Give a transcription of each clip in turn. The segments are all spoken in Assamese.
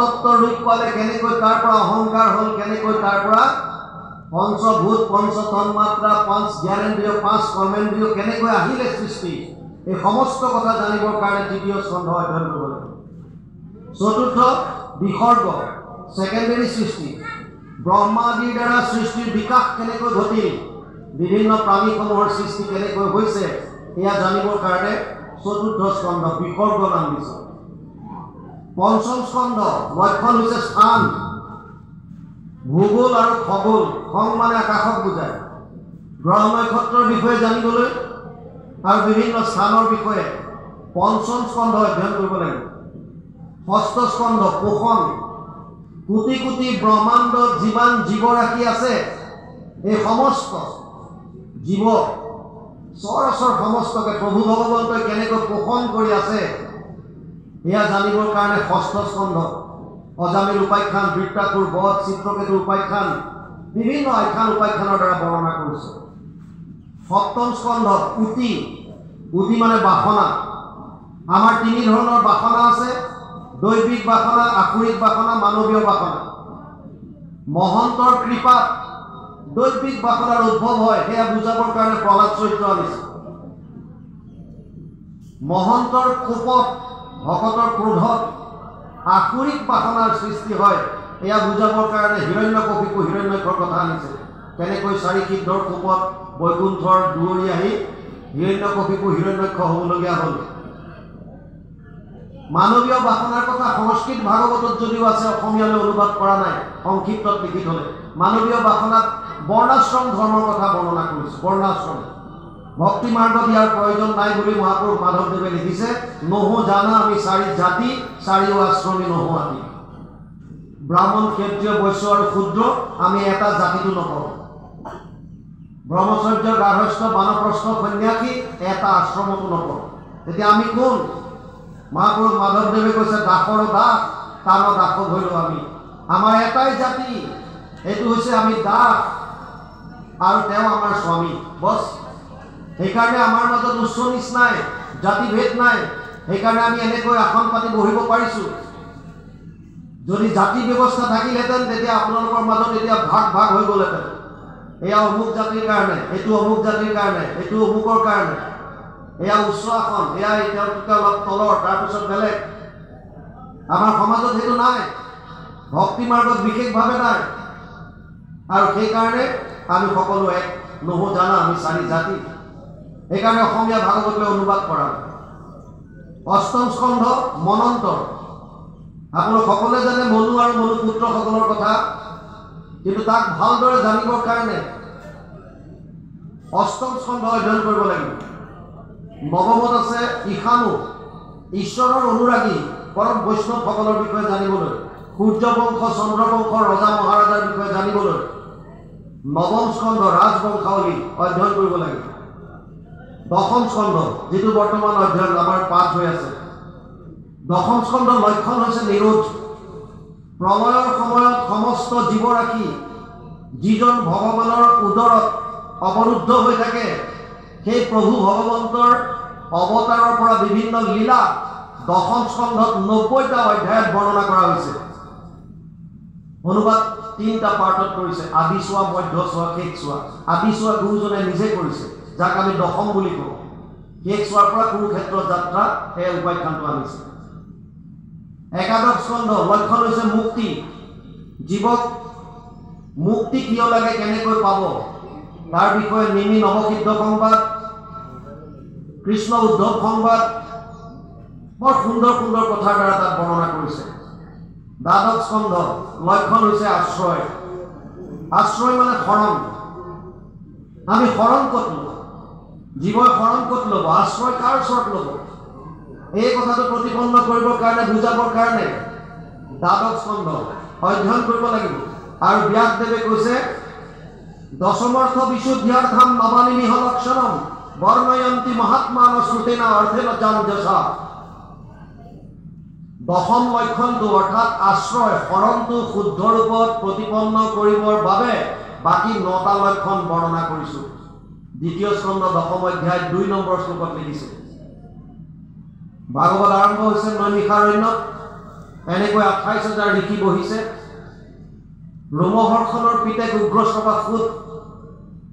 তত্ত্ব ৰূপ পালে কেনেকৈ তাৰ পৰা অহংকাৰ হ'ল, কেনেকৈ তাৰ পৰা পঞ্চভূত, পঞ্চ তন্মাত্ৰা, পাঁচ জ্ঞানেন্দ্ৰিয়, পাঁচ কৰ্মেন্দ্ৰিয় কেনেকৈ আহিলে সৃষ্টি, এই সমস্ত কথা জানিবৰ কাৰণে তৃতীয় স্কন্ধ অধ্যয়ন কৰিব লাগিব। চতুৰ্থ বিসৰ্গ, সেকেন্ডাৰী সৃষ্টি, ব্ৰহ্মাদিৰ দ্বাৰা সৃষ্টিৰ বিকাশ কেনেকৈ ঘটিল, বিভিন্ন প্ৰাণীসমূহৰ সৃষ্টি কেনেকৈ হৈছে, এয়া জানিবৰ কাৰণে চতুৰ্থ স্কন্ধ বিসৰ্গ নাম দিছে। পঞ্চম স্কন্ধ লক্ষণ হৈছে স্থান, ভূগোল আৰু খগোল। খং মানে আকাশক বুজায়। গ্ৰহ নক্ষত্ৰৰ বিষয়ে জানিবলৈ আৰু বিভিন্ন স্থানৰ বিষয়ে পঞ্চম স্কন্ধ অধ্যয়ন কৰিব লাগিব। ষষ্ঠ স্কন্ধ পোষণ, কোটি কোটি ব্ৰহ্মাণ্ডত যিমান জীৱৰাশি আছে এই সমস্ত জীৱ চৰাচৰ সমস্তকে প্ৰভু ভগৱন্তই কেনেকৈ পোষণ কৰি আছে এয়া জানিবৰ কাৰণে ষষ্ঠ স্কন্ধ অজামিল উপাখ্যান, বৃত্তাসুৰ বধ, চিত্ৰকেতুৰ উপাখ্যান, বিভিন্ন আখ্যান উপাখ্যানৰ দ্বাৰা বৰ্ণনা কৰিছে। সপ্তম স্কন্ধ উতি, উতি মানে বাসনা। আমাৰ তিনি ধৰণৰ বাসনা আছে, দৈবিক বাসনা, আসুৰিক বাসনা, মানৱীয় বাসনা। মহন্তৰ কৃপাত দৈবিক বাসনাৰ উদ্ভৱ হয়, সেয়া বুজাবৰ কাৰণে প্ৰহ্লাদ চৰিত্ৰ আনিছে। মহন্তৰ কোপত, ভকতৰ ক্ৰোধত আসুৰিক বাসনাৰ সৃষ্টি হয়, এয়া বুজাবৰ কাৰণে হিৰণ্যকশিপু হিৰণ্যক্ষৰ কথা আনিছে। কেনেকৈ চাৰি সিদ্ধৰ কোপত বৈকুণ্ঠৰ দুৱৰি আহি হিৰণ্যকশিপু হিৰণ্যক্ষ হ'বলগীয়া হ'ল। মানৱীয় বাসনাৰ কথা সংস্কৃত ভাগৱতত যদিও আছে, অসমীয়ালৈ অনুবাদ কৰা নাই, সংক্ষিপ্তত লিখি থলে। মানৱীয় বাসনাত বৰ্ণাশ্ৰম ধৰ্মৰ কথা বৰ্ণনা কৰিছে। বৰ্ণাশ্ৰম ভক্তি মাৰ্গত ইয়াৰ প্ৰয়োজন নাই বুলি মহাপুৰুষ মাধৱদেৱে লিখিছে। নহো জানা আমি চাৰি জাতি, চাৰিও আশ্ৰমী নহো আতি। ব্ৰাহ্মণ, ক্ষত্ৰিয়, বৈশ্য আৰু ক্ষুদ্ৰ, আমি এটা জাতিটো নকৰোঁ। ব্ৰহ্মচৰ্য, গাৰ্হস্থ্য, বানপ্ৰস্থ, সন্ন্যাসী এটা আশ্ৰমতো নকৰোঁ। তেতিয়া আমি কোন? মহাপুৰুষ মাধৱদেৱে কৈছে দাসৰ দাস, তাৰ দাস হৈলোঁ আমি। আমাৰ এটাই জাতি, এইটো হৈছে আমি দাস আৰু তেওঁ আমাৰ স্বামী। বছ, সেইকাৰণে আমাৰ মাজত উচ্চ নিচ নাই, জাতিভেদ নাই। সেইকাৰণে আমি এনেকৈ আসন পাতি বহিব পাৰিছোঁ। যদি জাতি ব্যৱস্থা থাকিলহেঁতেন তেতিয়া আপোনালোকৰ মাজত এতিয়া ভাগ ভাগ হৈ গ'লহেঁতেন। এয়া অমুক জাতিৰ কাৰণে, এইটো অমুক জাতিৰ কাৰণে, এইটো অমুকৰ কাৰণে, এয়া উচ্চ আসন, এয়া তেওঁলোকে অলপ তলৰ, তাৰপিছত বেলেগ। আমাৰ সমাজত সেইটো নাই, ভক্তি মাৰ্গত বিশেষভাৱে নাই। আৰু সেইকাৰণে আমি সকলো এক। নহো জানা আমি চাৰি জাতি। সেইকাৰণে অসমীয়া ভাগৱতলৈ অনুবাদ কৰা। অষ্টম স্কন্ধ মনন্তৰ। আপোনালোক সকলোৱে জানে মনু আৰু মনু পুত্ৰসকলৰ কথা, কিন্তু তাক ভালদৰে জানিবৰ কাৰণে অষ্টম স্কন্ধ অধ্যয়ন কৰিব লাগিব। নৱমত আছে ঈশানু, ঈশ্বৰৰ অনুৰাগী পৰম বৈষ্ণৱসকলৰ বিষয়ে জানিবলৈ, সূৰ্যবংশ, চন্দ্ৰবংশৰ ৰজা মহাৰাজাৰ বিষয়ে জানিবলৈ নৱম স্কন্ধ ৰাজবংশাৱলী অধ্যয়ন কৰিব লাগিব। দশম স্কন্ধ, যিটো বৰ্তমান অধ্যয়ন আমাৰ পাঠ হৈ আছে, দশম স্কন্ধৰ লক্ষণ হৈছে নিৰোধ। প্ৰলয়ৰ সময়ত সমস্ত জীৱৰাশি যিজন ভগৱানৰ উদৰত অৱৰুদ্ধ হৈ থাকে, সেই প্ৰভু ভগৱন্তৰ অৱতাৰৰ পৰা বিভিন্ন লীলা দশম স্কন্ধত 90টা অধ্যায়ত বৰ্ণনা কৰা হৈছে। অনুবাদ 3টা পাৰ্টত কৰিছে, আদি চোৱা, মধ্য চোৱা, শেষ চোৱা। আদি চোৱা গুৰুজনে নিজে কৰিছে, যাক আমি দশম বুলি কওঁ। শেষ চোৱাৰ পৰা কুৰুক্ষেত্ৰ যাত্ৰা, সেই উপাখ্যানটো আনিছে। একাদশ স্কন্ধ লক্ষণ হৈছে মুক্তি। জীৱক মুক্তি কিয় লাগে, কেনেকৈ পাব, তাৰ বিষয়ে নিমি নৱসিদ্ধ সংবাদ, কৃষ্ণ উদ্ধৱ সংবাদ, বৰ সুন্দৰ সুন্দৰ কথাৰ দ্বাৰা তাত বৰ্ণনা কৰিছে। দ্বাদশ স্কন্ধ লক্ষণ হৈছে আশ্ৰয়। আশ্ৰয় মানে শৰণ। আমি শৰণ ক'ত ল'ব? জীৱই শৰণ ক'ত ল'ব? আশ্ৰয় কাৰ ওচৰত ল'ব? এই কথাটো প্ৰতিপন্ন কৰিবৰ কাৰণে, বুজাবৰ কাৰণে দ্বাদশ স্কন্ধ অধ্যয়ন কৰিব লাগিব। আৰু ব্যাসদেৱে কৈছে দশমৰ্থ বিশুদ্ধ্যাৰ্থম নবানিমিহ লক্ষণম বৰ্ণয়ন্তি মহাত্মান শ্ৰুতেনা অৰ্থেন জাঞ্জসা। দশম লক্ষণটো অৰ্থাৎ আশ্ৰয়, শৰণটো শুদ্ধ ৰূপত প্ৰতিপন্ন কৰিবৰ বাবে বাকী 9টা লক্ষণ বৰ্ণনা কৰিছোঁ। দ্বিতীয় স্কন্ধ দশম অধ্যায় 2 নম্বৰ শ্লোকত লিখিছে। ভাগৱত আৰম্ভ হৈছে নৈমিষাৰণ্যত, এনেকৈ 28,000 ঋষি বহিছে। ৰোমহৰ্ষণৰ পিতেক উগ্ৰশ্ৰৱা সুত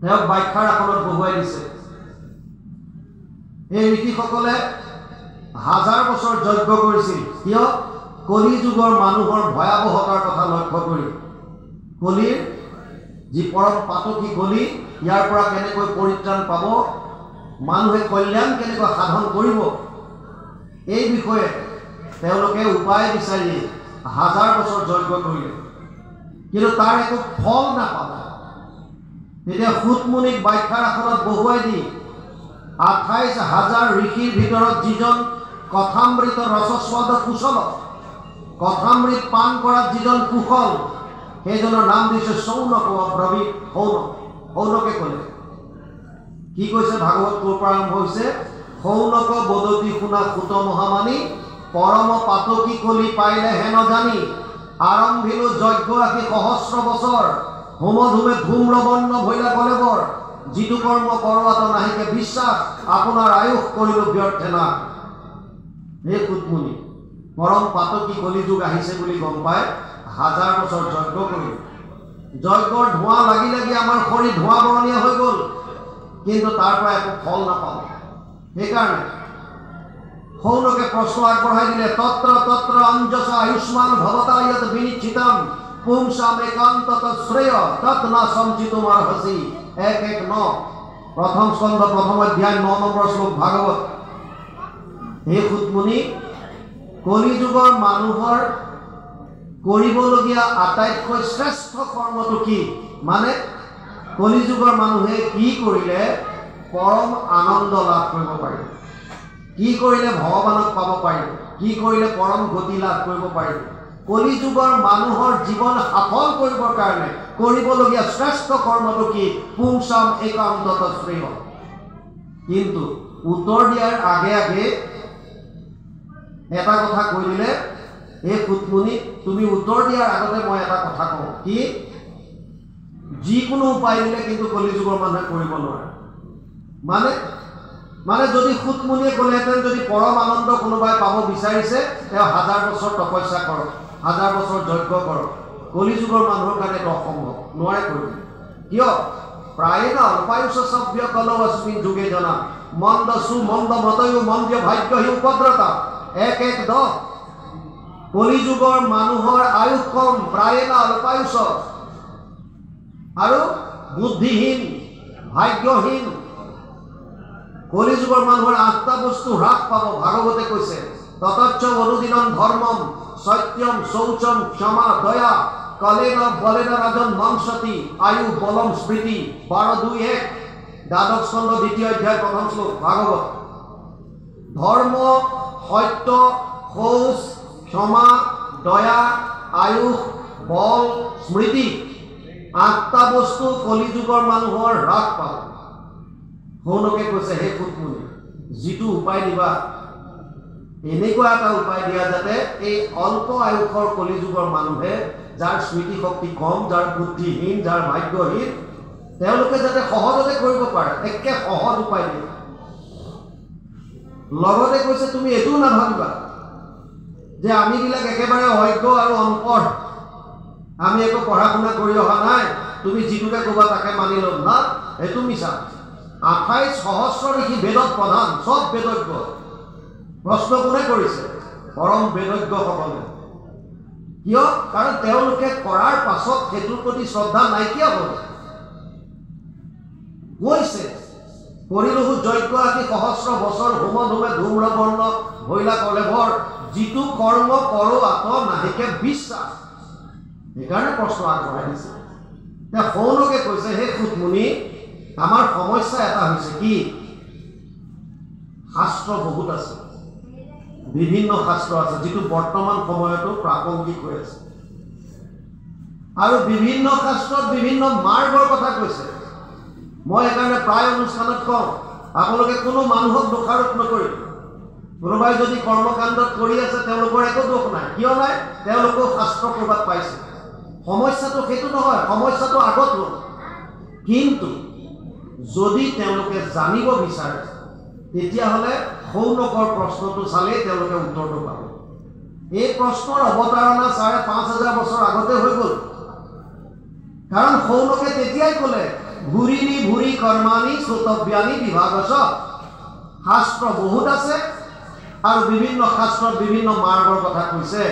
তেওঁক ব্যাখ্যাৰ আসনত বহুৱাই দিছে। এই ঋষিসকলে 1000 বছৰ যজ্ঞ কৰিছিল। কিয়? কলি যুগৰ মানুহৰ ভয়াৱহতাৰ কথা লক্ষ্য কৰি, কলিৰ যি পৰম পাতকী কলি, ইয়াৰ পৰা কেনেকৈ পৰিত্ৰাণ পাব, মানুহে কল্যাণ কেনেকৈ সাধন কৰিব, এই বিষয়ে তেওঁলোকে উপায় বিচাৰি 1000 বছৰ যজ্ঞ কৰিলে, কিন্তু তাৰ একো ফল নাপালে। তেতিয়া সুতমুনিক ব্যাখ্যাৰ আসনত বহুৱাই দি 28,000 ঋষিৰ ভিতৰত যিজন কথামৃত ৰসস্বাদ কুশল, কথামৃত পান কৰাত যিজন কুশল, সেইজনৰ নাম দিছে সৌনক অব্ৰবীত। সৌনকে ক'লে, কি কৈছে? ভাগৱত ক'ৰ পৰা আৰম্ভ হৈছে? সৌনক বদতি শুনা সুত মহামানী, পৰম পাতকী কলি পাইলে হেন জানি, আৰম্ভিলো যজ্ঞ ৰাখি সহস্ৰ বছৰ, হোম ধুমে ধূম্ৰবৰ্ণ ভৈলা কলেবৰ, যিটো কৰ্ম কৰোৱাত নাহিকে বিশ্বাস, আপোনাৰ আয়ুস কৰিলো ব্যৰ্থে না। হে সুতমুনি, পৰম পাতকী কলিযুগ আহিছে বুলি গম পাই 1000 বছৰ যজ্ঞ কৰিলো। যজ্ঞৰ ধোঁৱা লাগি লাগি আমাৰ শৰীৰ ধোঁৱা বৰণীয়া হৈ গ'ল, কিন্তু তাৰ পৰা একো ফল নাপাওঁ। সেইকাৰণে সৌনকে প্ৰশ্ন আগবঢ়াই দিলে, তত্ৰ তত্ৰ অঞ্জসা আয়ুষ্মান ভৱতা য়ত বিনিশ্চিতম, পুংসাম একান্তত শ্ৰেয় তৎ না সঞ্চিতুম অৰ্হসি। 1:1-9 প্ৰথম স্কন্ধ 1ম অধ্যায় 9 নম্বৰ শ্লোক ভাগৱত। হে সুতমুনি, কলিযুগৰ মানুহৰ কৰিবলগীয়া আটাইতকৈ শ্ৰেষ্ঠ কৰ্মটো কি? মানে কলিযুগৰ মানুহে কি কৰিলে পৰম আনন্দ লাভ কৰিব পাৰিব, কি কৰিলে ভগৱানক পাব পাৰিব, কি কৰিলে পৰম গতি লাভ কৰিব পাৰিব। কলিযুগৰ মানুহৰ জীৱন সফল কৰিবৰ কাৰণে কৰিবলগীয়া শ্ৰেষ্ঠ কৰ্মটো কি? পুংসাম একান্তত শ্ৰেয়। কিন্তু উত্তৰ দিয়াৰ আগে আগে এটা কথা কৈ দিলে, এই সুতমুনি, তুমি উত্তৰ দিয়াৰ আগতে মই এটা কথা কওঁ, কি? যিকোনো উপায় দিলে কিন্তু কলিযুগৰ মানুহে কৰিব নোৱাৰে। মানে যদি সুতমুনিয়ে ক'লেহেঁতেন, যদি পৰম আনন্দ কোনোবাই পাব বিচাৰিছে, তেওঁ 1000 বছৰ তপস্যা কৰক, 1000 বছৰ যজ্ঞ কৰক। কলিযুগৰ মানুহৰ কাৰণে এইটো অসম্ভৱ, নোৱাৰে কৰিব। কিয়? প্ৰায়ে না অল্পায়ুষ সভ্য কল অস্মিন যুগে জনা, মন্দ সুমন্দ মতয়ু মন্দ্য ভাগ্য হি উপদ্ৰতা। 1:10 কলিযুগৰ মানুহৰ আয়ুস কম, প্ৰায়ে না অল্পায়ুষ, আৰু বুদ্ধিহীন, ভাগ্যহীন। কলিযুগৰ মানুহৰ 8টা বস্তু হ্ৰাস পাব। ভাগৱতে কৈছে, ততচ্চ অনুদিনম ধৰ্মম সত্যম শৌচম ক্ষমা দয়া কলেন বলেন ৰাজন মংসতি আয়ু বলম স্মৃতি। 12:2-1 দ্বাদশ স্কন্ধ 2য় অধ্যায় 1ম শ্লোক ভাগৱত। ধৰ্ম, সত্য, শৌচ, ক্ষমা, দয়া, আয়ুস, বল, স্মৃতি, 8টা বস্তু কলিযুগৰ মানুহৰ হ্ৰাস পাব। সৌনকে কৈছে, হে সুতমুনি, যিটো উপায় দিবা, এনেকুৱা এটা উপায় দিয়া যাতে এই অল্প আয়ুসৰ কলিযুগৰ মানুহে, যাৰ স্মৃতি শক্তি কম, যাৰ বুদ্ধিহীন, যাৰ ভাগ্যহীন, তেওঁলোকে যাতে সহজতে কৰিব পাৰে, একে সহজ উপায় দিয়া। লগতে কৈছে, তুমি এইটোও নাভাবিবা যে আমিবিলাক একেবাৰে অজ্ঞ আৰু অনপঢ়, আমি একো পঢ়া শুনা কৰি অহা নাই, তুমি যিটোকে ক'বা তাকে মানি ল'ম না, সেইটো মিছা। 28 সহস্ৰ ঋষি বেদত প্ৰধান, চব বেদজ্ঞ। প্ৰশ্ন কোনে কৰিছে? পৰম বেদজ্ঞসকলে। কিয়? কাৰণ তেওঁলোকে কৰাৰ পাছত সেইটোৰ প্ৰতি শ্ৰদ্ধা নাইকিয়া হ'ল। কৈছে, কৰিলোহু যজ্ঞ ৰাখি সহস্ৰ বছৰ, হোম ধুমে ধূম্ৰবৰ্ণ ভৈলা কলেভৰ, যিটো কৰ্ম কৰোৱাত নাহিকে বিশ্বাস। সেইকাৰণে প্ৰশ্ন আগবঢ়াই দিছে। সৌনকে কৈছে, হে সুতমুনি, আমাৰ সমস্যা এটা হৈছে কি? শাস্ত্ৰ বহুত আছে, বিভিন্ন শাস্ত্ৰ আছে, যিটো বৰ্তমান সময়তো প্ৰাসংগিক হৈ আছে, আৰু বিভিন্ন শাস্ত্ৰত বিভিন্ন মাৰ্গৰ কথা কৈছে। মই সেইকাৰণে প্ৰায় অনুষ্ঠানত কওঁ, আপোনালোকে কোনো মানুহক দোষাৰোপ নকৰিব। কোনোবাই যদি কৰ্মকাণ্ডত কৰি আছে, তেওঁলোকৰ একো দোষ নাই। কিয় নাই? তেওঁলোকেও শাস্ত্ৰ ক'ৰবাত পাইছে। সমস্যাটো সেইটো নহয়, সমস্যাটো আগত হ'ল। কিন্তু যদি তেওঁলোকে জানিব বিচাৰে, তেতিয়াহ'লে সৌনকৰ প্ৰশ্নটো চালেই তেওঁলোকে উত্তৰটো পাব। এই প্ৰশ্নৰ অৱতাৰণা ৫,৫০০ বছৰ আগতে হৈ গ'ল। কাৰণ সৌনকে তেতিয়াই ক'লে ভুৰিনি ভুৰি কৰ্মানি শ্ৰোতব্যানি বিভাগছ। শাস্ত্ৰ বহুত আছে আৰু বিভিন্ন শাস্ত্ৰত বিভিন্ন মাৰ্গৰ কথা কৈছে।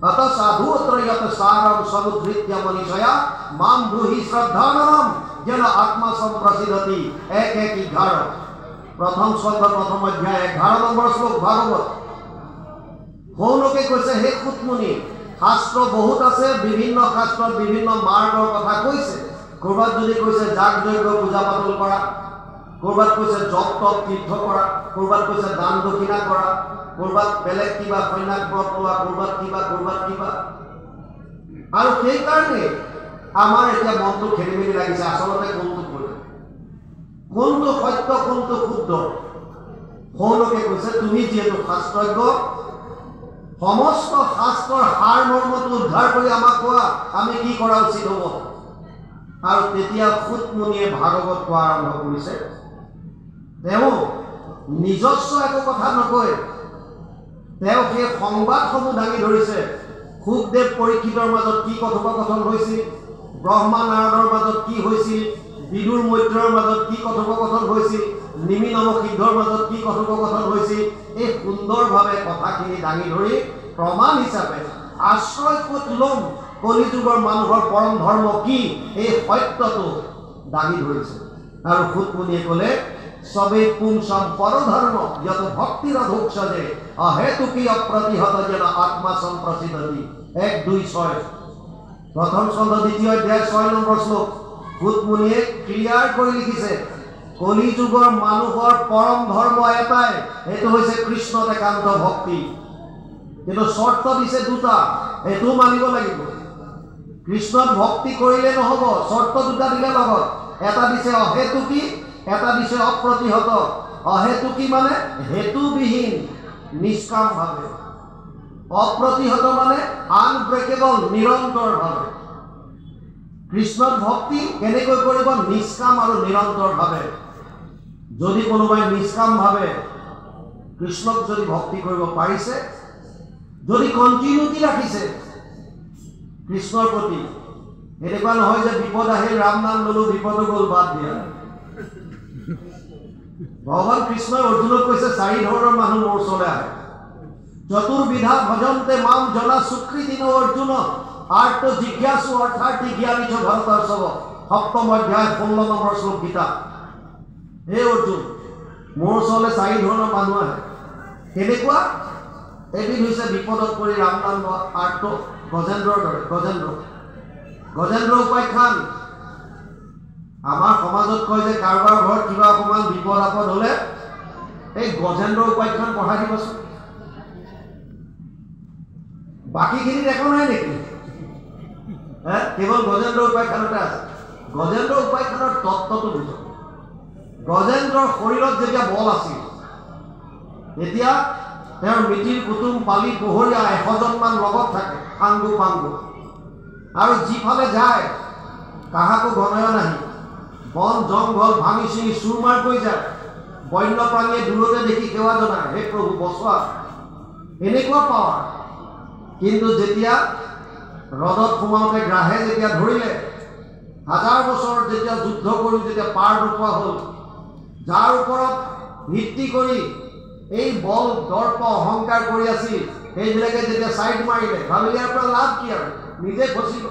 অত সাধু ত্ৰয়ত সাৰম সমুদ্ৰিত্য মনীষয়া মাম ব্ৰুহি শ্ৰদ্ধানম যেন আত্মা সম্প্ৰসিদ্ধতি ১:১:১১ প্ৰথম স্কন্ধ প্ৰথম অধ্যায় ১১ নম্বৰ শ্লোক ভাগৱত। সৌনকে কৈছে হে কুটমুনি, শাস্ত্ৰ বহুত আছে, বিভিন্ন শাস্ত্ৰত বিভিন্ন মাৰ্গৰ কথা কৈছে। ক'ৰবাত যদি কৈছে যাগ যজ্ঞ পূজা পাতল কৰা, ক'ৰবাত কৈছে জপ তপ তীৰ্থ কৰা, ক'ৰবাত কৈছে দান দক্ষিণা কৰা, ক'ৰবাত বেলেগ কিবা সন্ন্যাস ব্ৰত লোৱা, ক'ৰবাত কিবা আৰু সেইকাৰণে আমাৰ এতিয়া মনটো খেলি মেলি লাগিছে। আচলতে কোনটো কৰে, কোনটো সত্য কোনটো শুদ্ধ? সৌনকে কৈছে তুমি যিহেতু শাস্ত্ৰজ্ঞ, সমস্ত শাস্ত্ৰৰ সাৰ মৰ্মটো উদ্ধাৰ কৰি আমাক কোৱা, আমি কি কৰা উচিত হ'ব? আৰু তেতিয়া সুতমুনিয়ে ভাগৱত কোৱা আৰম্ভ কৰিছে। তেওঁ নিজস্ব একো কথা নকয়, তেওঁ সেই সংবাদসমূহ দাঙি ধৰিছে। সুখদেৱ পৰীক্ষিতৰ মাজত কি কথোপকথন হৈছিল, ব্ৰহ্মা নাৰদৰ মাজত কি হৈছিল, বিদুৰ মৈত্ৰৰ মাজত কি কথোপকথন হৈছিল, নিমি নমসিদ্ধৰ মাজত কি কথোপকথন হৈছিল, এই সুন্দৰভাৱে কথাখিনি দাঙি ধৰি প্ৰমাণ হিচাপে আশ্ৰয় ক'ত ল'ম, কলিযুগৰ মানুহৰ পৰম ধৰ্ম কি, এই সত্যটো দাঙি ধৰিছে। আৰু সুতমুনিয়ে ক'লে সবে পুংসম পৰধৰ্ম যত ভক্তিৰধোক্ষজে অহেতুকি অপ্ৰতিহত যেন আত্মা সম্প্ৰসিদ্ধতি ১:২:৬ প্ৰথম স্কন্ধ ২য় অধ্যায় ৬ নম্বৰ শ্লোক। সুতমুনিয়ে ক্লিয়াৰ কৰি লিখিছে কলিযুগৰ মানুহৰ পৰম ধৰ্ম এটাই, সেইটো হৈছে কৃষ্ণত একান্ত ভক্তি। কিন্তু চৰ্ত দিছে দুটা, এইটো মানিব লাগিব। কৃষ্ণত ভক্তি কৰিলে নহ'ব, চৰ্ত দুটা দিলে লগত। এটা দিছে অহেতুকি, এটা দিছে অপ্ৰতিহত। অহেতুকি মানে হেতুবিহীন নিষ্কামভাৱে, অপ্ৰতিহত মানে আনব্ৰেকেবল নিৰন্তৰভাৱে। কৃষ্ণত ভক্তি কেনেকৈ কৰিব? নিষ্কাম আৰু নিৰন্তৰভাৱে। যদি কোনোবাই নিষ্কামভাৱে কৃষ্ণক যদি ভক্তি কৰিব পাৰিছে, যদি কণ্টিনিউটি ৰাখিছে কৃষ্ণৰ প্ৰতি, এনেকুৱা নহয় যে বিপদ আহিল ৰাম নাম ল'লো বিপদো গ'ল বাদ দিয়া। ভগৱান কৃষ্ণই অৰ্জুনক কৈছে ৪ ধৰণৰ মানুহ মোৰ ওচৰলৈ আহে। চতুৰ্বিধা ভজন্তে মাম জনা সুকৃতিন অৰ্জুন আৰ্ত জিজ্ঞাসু অৰ্থাৰ্থী জ্ঞানীচ ভৰতৰ্ষভ ৭ম অধ্যায় ১৬ নম্বৰ শ্লোক গীতা। হে অৰ্জুন, মোৰ ওচৰলৈ ৪ ধৰণৰ মানুহ আহে। কেনেকুৱা? এবিধ হৈছে বিপদত পৰি ৰাম নাম লোৱা আৰ্ত, গজেন্দ্ৰৰ দৰে। গজেন্দ্ৰ উপাখ্যান। আমাৰ সমাজত কয় যে কাৰোবাৰ ঘৰত কিবা অকণমান বিপদ আপদ হ'লে এই গজেন্দ্ৰ উপাখ্যান পঢ়াই দিবচোন। বাকীখিনি দেখা নাই নেকি? কেৱল গজেন্দ্ৰ উপাখ্যানতে আছে। গজেন্দ্ৰ উপাখ্যানৰ তত্ত্বটো বুজক। গজেন্দ্ৰৰ শৰীৰত যেতিয়া বল আছিল, তেতিয়া তেওঁৰ মিতিৰ কুটুম পালি পহৰীয়া ১০০জনমান লগত থাকে, পাংগু পাংগু। আৰু যিফালে যায় কাহাকো ঘনায় নাহি, বন জংঘল ভাঙি চিঙি চুৰমাৰ কৰি যায়। বন্যপ্ৰাণীয়ে দূৰতে দেখি সেৱা জনায়, হে প্ৰভু বচোৱা। এনেকুৱা পাৱাৰ। কিন্তু যেতিয়া ৰদত সোমাওঁতে গ্ৰাহে যেতিয়া ধৰিলে, ১০০০ বছৰ যেতিয়া যুদ্ধ কৰি যেতিয়া পাৰ নোপোৱা হ'ল, যাৰ ওপৰত ভিত্তি কৰি এই বল দৰ্প অহংকাৰ কৰি আছিল, সেইবিলাকে যেতিয়া ছাইড মাৰিলে, ভাবিলে ইয়াৰ পৰা লাভ কি আৰু, নিজে ফচিব।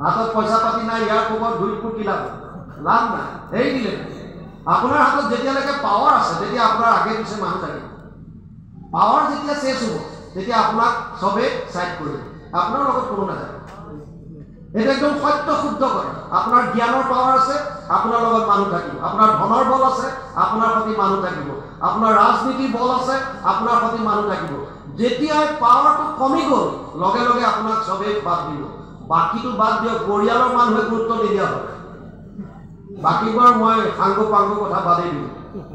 হাতত পইচা পাতি নাই, ইয়াৰ ওপৰত ঘূৰি ফুৰি লাভ নাই, এৰি দিলে। আপোনাৰ হাতত যেতিয়ালৈকে পাৱাৰ আছে তেতিয়া আপোনাৰ আগে পিছে মানুহ থাকিব। পাৱাৰ যেতিয়া চেছ হ'ব তেতিয়া আপোনাক চবে ছাইড কৰিব, আপোনাৰ লগত কোনো নাথাকে। এইটো একদম সত্য শুদ্ধ কথা। আপোনাৰ জ্ঞানৰ পাৱাৰ আছে, আপোনাৰ লগত মানুহ থাকিব। আপোনাৰ ধনৰ বল আছে, আপোনাৰ সৈতে মানুহ থাকিব। আপোনাৰ ৰাজনীতিৰ বল আছে, আপোনাৰ সৈতে মানুহ থাকিব। যেতিয়াই পাৱাৰটো কমি গ'ল, লগে লগে আপোনাক চবেই বাদ দিব। বাকীটো বাদ দিয়ক, পৰিয়ালৰ মানুহে গুৰুত্ব নিদিয়া হয়। বাকীবোৰ মই সাংগু পাংগু কথা বাদেই দিওঁ।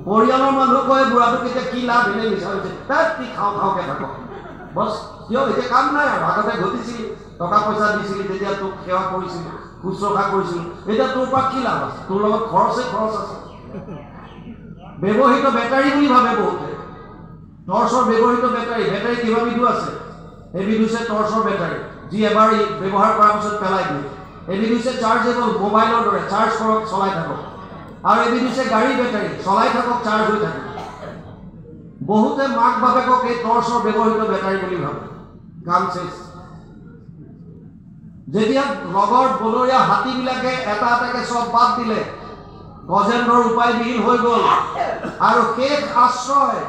পৰিয়ালৰ মানুহ কয় বুঢ়াটো কেতিয়া কি লাভ এনে বিচাৰিছে, তাত কি খাওঁকে থাকক বছ। কিয় এতিয়া কাম নাই আৰু। আগতে ঘটিছিল, টকা পইচা দিছিলি, তেতিয়া তোক সেৱা কৰিছিল, শুশ্ৰূষা কৰিছিল। এতিয়া তোৰ পৰা কি লাভ আছে? তোৰ লগত খৰচ আছে। ব্যৱহৃত বেটাৰী বুলি ভাবে বহুতে। টৰ্চৰ ব্যৱহৃত বেটাৰী কেইবাবিধো আছে। এবিধ হৈছে টৰ্চৰ বেটাৰী, যি এবাৰ ব্যৱহাৰ কৰাৰ পিছত পেলাই দিয়ে। এবিধ হৈছে চাৰ্জেবল মোবাইলৰ দৰে, চাৰ্জ কৰক চলাই থাকক। আৰু এবিধ হৈছে গাড়ী বেটাৰী, চলাই থাকক চাৰ্জ হৈ থাকে। বহুতে মাক বাপেকক এই টৰ্চৰ ব্যৱহৃত বেটাৰী বুলি ভাবে। কাম চেছ। যেতিয়া লগৰ বনৰীয়া হাতীবিলাকে এটা এটাকে চব বাদ দিলে, গজেন্দ্ৰৰ উপায়বিহীন হৈ গ'ল আৰু শেষ আশ্ৰয়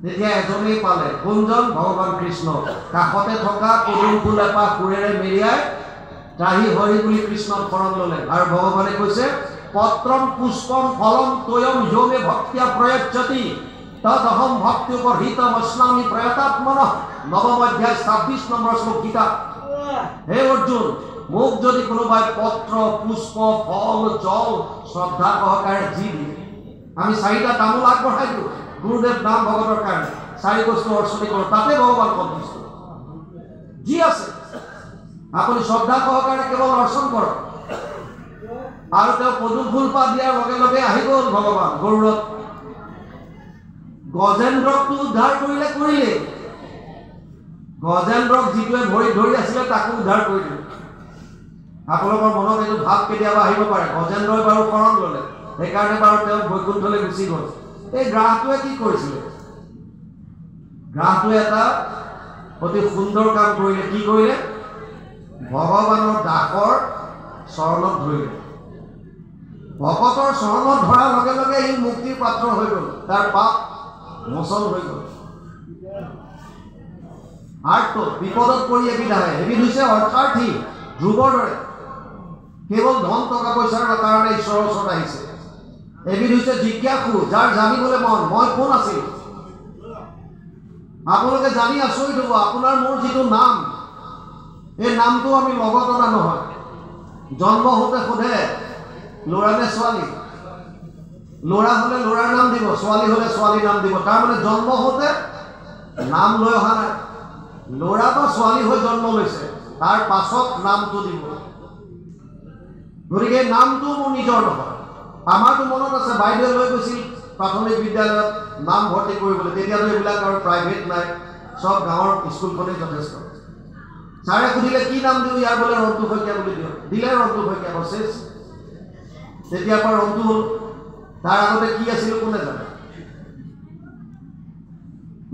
তেতিয়া এজনেই পালে। কোনজন? ভগৱান কৃষ্ণ। কাষতে থকা পদুম ফুল এপাহ সুৰেৰে মেৰিয়াই ত্ৰাহি হৰি বুলি কৃষ্ণক শৰণ ল'লে। আৰু ভগৱানে কৈছে, পত্ৰম পুষ্পম ফলম তয়ম যোগে ভক্তিয়া প্ৰয়চ্ছতি তদহম ভক্তি উপহৃতম অস্নামি প্ৰয়তাত্মনঃ। নৱম অধ্যায় 26 নম্বৰ শ্লোক গীতা। হে অৰ্জুন, মোক যদি কোনোবাই পত্ৰ, পুষ্প, ফল, জল শ্ৰদ্ধা সহকাৰে যি দিয়ে, আমি 4টা তামোল আগবঢ়াই দিওঁ গুৰুদেৱ নাম ভগতৰ কাৰণে, 4 বস্তু অৰ্চনী কৰোঁ, তাতে ভগৱান সন্তুষ্ট। যি আছে আপুনি শ্ৰদ্ধা সহকাৰে কেৱল অৰ্চন কৰক। আৰু তেওঁ পদুম ফুল পাত দিয়াৰ লগে লগে আহি গ'ল ভগৱান গৰুড়ত। গজেন্দ্ৰকটো উদ্ধাৰ কৰিলে। গজেন্দ্ৰক যিটোৱে ভৰিত ধৰি আছিলে তাকো উদ্ধাৰ কৰি দিলে। আপোনালোকৰ মনত এইটো ভাৱ কেতিয়াবা আহিব পাৰে, গজেন্দ্ৰই বাৰু শৰণ ল'লে, সেইকাৰণে বাৰু তেওঁ বৈকুণ্ঠলৈ গুচি গ'ল। এই গ্ৰাহটোৱে কি কৰিছিলে? গ্ৰাহটোৱে এটা অতি সুন্দৰ কাম কৰিলে। কি কৰিলে? ভগৱানৰ দাসৰ চৰণত ধৰিলে। ভকতৰ চৰণত ধৰাৰ লগে লগে ই মুক্তিৰ পাত্ৰ হৈ গ'ল, তাৰ পাপ মোচন হৈ গ'ল। আৰ্ত বিপদত পৰি এবিধ আহে। এবিধ হৈছে অৰ্থাৰ্থী, ধ্ৰুৱৰ দৰে, কেৱল ধন টকা পইচাৰ কাৰণে ঈশ্বৰৰ ওচৰত আহিছে। এবিধ হৈছে জিজ্ঞাসু, যাৰ জানিবলৈ মন, মই কোন আছিল। আপোনালোকে জানি আচৰিত হ'ব, আপোনাৰ মোৰ যিটো নাম, এই নামটো আমি লগত অনা নহয়। জন্ম হওঁতে সোধে ল'ৰা নে ছোৱালী? ল'ৰা হ'লে ল'ৰাৰ নাম দিব, ছোৱালী হ'লে ছোৱালীৰ নাম দিব। তাৰমানে জন্ম হওঁতে নাম লৈ অহা নাই, ল'ৰা বা ছোৱালী হৈ জন্ম লৈছে, তাৰ পাছত নামটো দিব। গতিকে নামটো মোৰ নিজৰ নহয়। আমাৰতো মনত আছে, বাইদেৱে লৈ গৈছিল প্ৰাথমিক বিদ্যালয়ত নাম ভৰ্তি কৰিবলৈ। তেতিয়াতো এইবিলাক আৰু প্ৰাইভেট নাই, চব গাঁৱৰ স্কুলখনেই যথেষ্ট। ছাৰে সুধিলে কি নাম দিওঁ? ইয়াৰ বোলে ৰন্তু শইকীয়া বুলি দিওঁ। দিলে ৰন্তু শইকীয়া, বছেছ। তেতিয়াৰ পৰা ৰন্তু হ'ল। তাৰ আগতে কি আছিল কোনে জানে?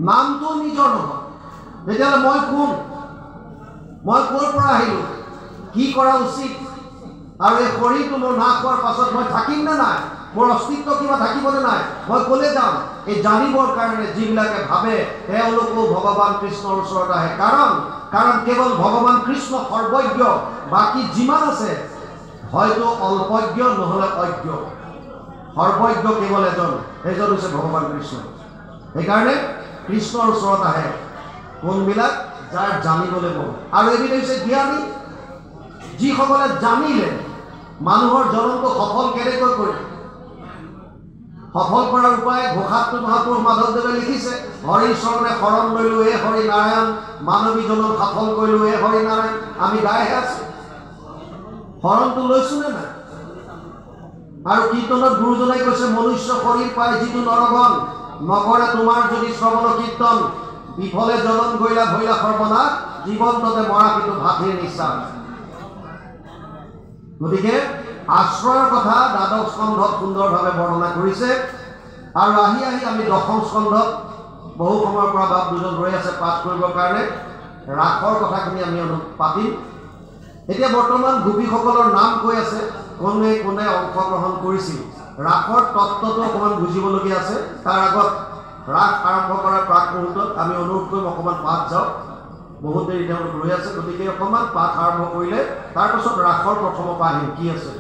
নামটো নিজৰ নহয়। তেতিয়াহ'লে মই কোন? মই ক'ৰ পৰা আহিলোঁ? কি কৰা উচিত? আৰু এই শৰীৰটো মোৰ নাশ হোৱাৰ পাছত মই থাকিম নে নাই? মোৰ অস্তিত্ব কিবা থাকিবনে নাই? মই ক'লে যাম? এই জানিবৰ কাৰণে যিবিলাকে ভাবে তেওঁলোকো ভগৱান কৃষ্ণৰ ওচৰত আহে। কাৰণ কেৱল ভগৱান কৃষ্ণ সৰ্বজ্ঞ, বাকী যিমান আছে হয়তো অল্পজ্ঞ নহ'লে অজ্ঞ। সৰ্বজ্ঞ কেৱল এজন, সেইজন হৈছে ভগৱান কৃষ্ণ। সেইকাৰণে কৃষ্ণৰ ওচৰত আহে কোনবিলাক? যাৰ জানিবলৈ মন। আৰু এবিধ হৈছে জ্ঞানী, যিসকলে জানিলে মানুহৰ জনমটো সফল কেনেকৈ কৰে। সফল কৰাৰ উপায় ঘোষাতটো মহাপুৰুষ মাধৱদেৱে লিখিছে। হৰি চৰণে শৰণ লৈলো এ হৰি নাৰায়ণ, মানৱী জনম সফল কৰিলো এ হৰি নাৰায়ণ। আমি গাইহে আছো, শৰণটো লৈছো নে নাই? আৰু কীৰ্তনত গুৰুজনাই কৈছে, মনুষ্য শৰীৰ পাই যিটো নৰগণ, নকৰে তোমাৰ যদি শ্ৰৱণ কীৰ্তন, বিফলে জনম গৈলা ভৈলা সৰ্বনাশ, জীৱন্ততে মৰা কিন্তু ভাতৃৰ নিশ্বাস। গতিকে আশ্ৰয়ৰ কথা দ্বাদশ স্কন্ধত সুন্দৰভাৱে বৰ্ণনা কৰিছে। আৰু আহি আমি দশম স্কন্ধত বহু সময়ৰ পৰা বাপ দুজন ৰৈ আছে পাঠ কৰিবৰ কাৰণে, ৰাসৰ কথাখিনি আমি পাতিম। এতিয়া বৰ্তমান গোপীসকলৰ নাম কৈ আছে, কোনে কোনে অংশগ্ৰহণ কৰিছিল। ৰাসৰ তত্ত্বটো অকণমান বুজিবলগীয়া আছে। তাৰ আগত ৰাস আৰম্ভ কৰাৰ প্ৰাক মুহূৰ্তত আমি অনুৰোধ কৰিম অকণমান পাঠ যাওক। বহুত দেৰি তেওঁলোক ৰৈ আছে, গতিকে অকণমান পাঠ আৰম্ভ কৰিলে তাৰপাছত ৰাসৰ প্ৰথমৰ পৰা আহিম কি আছে।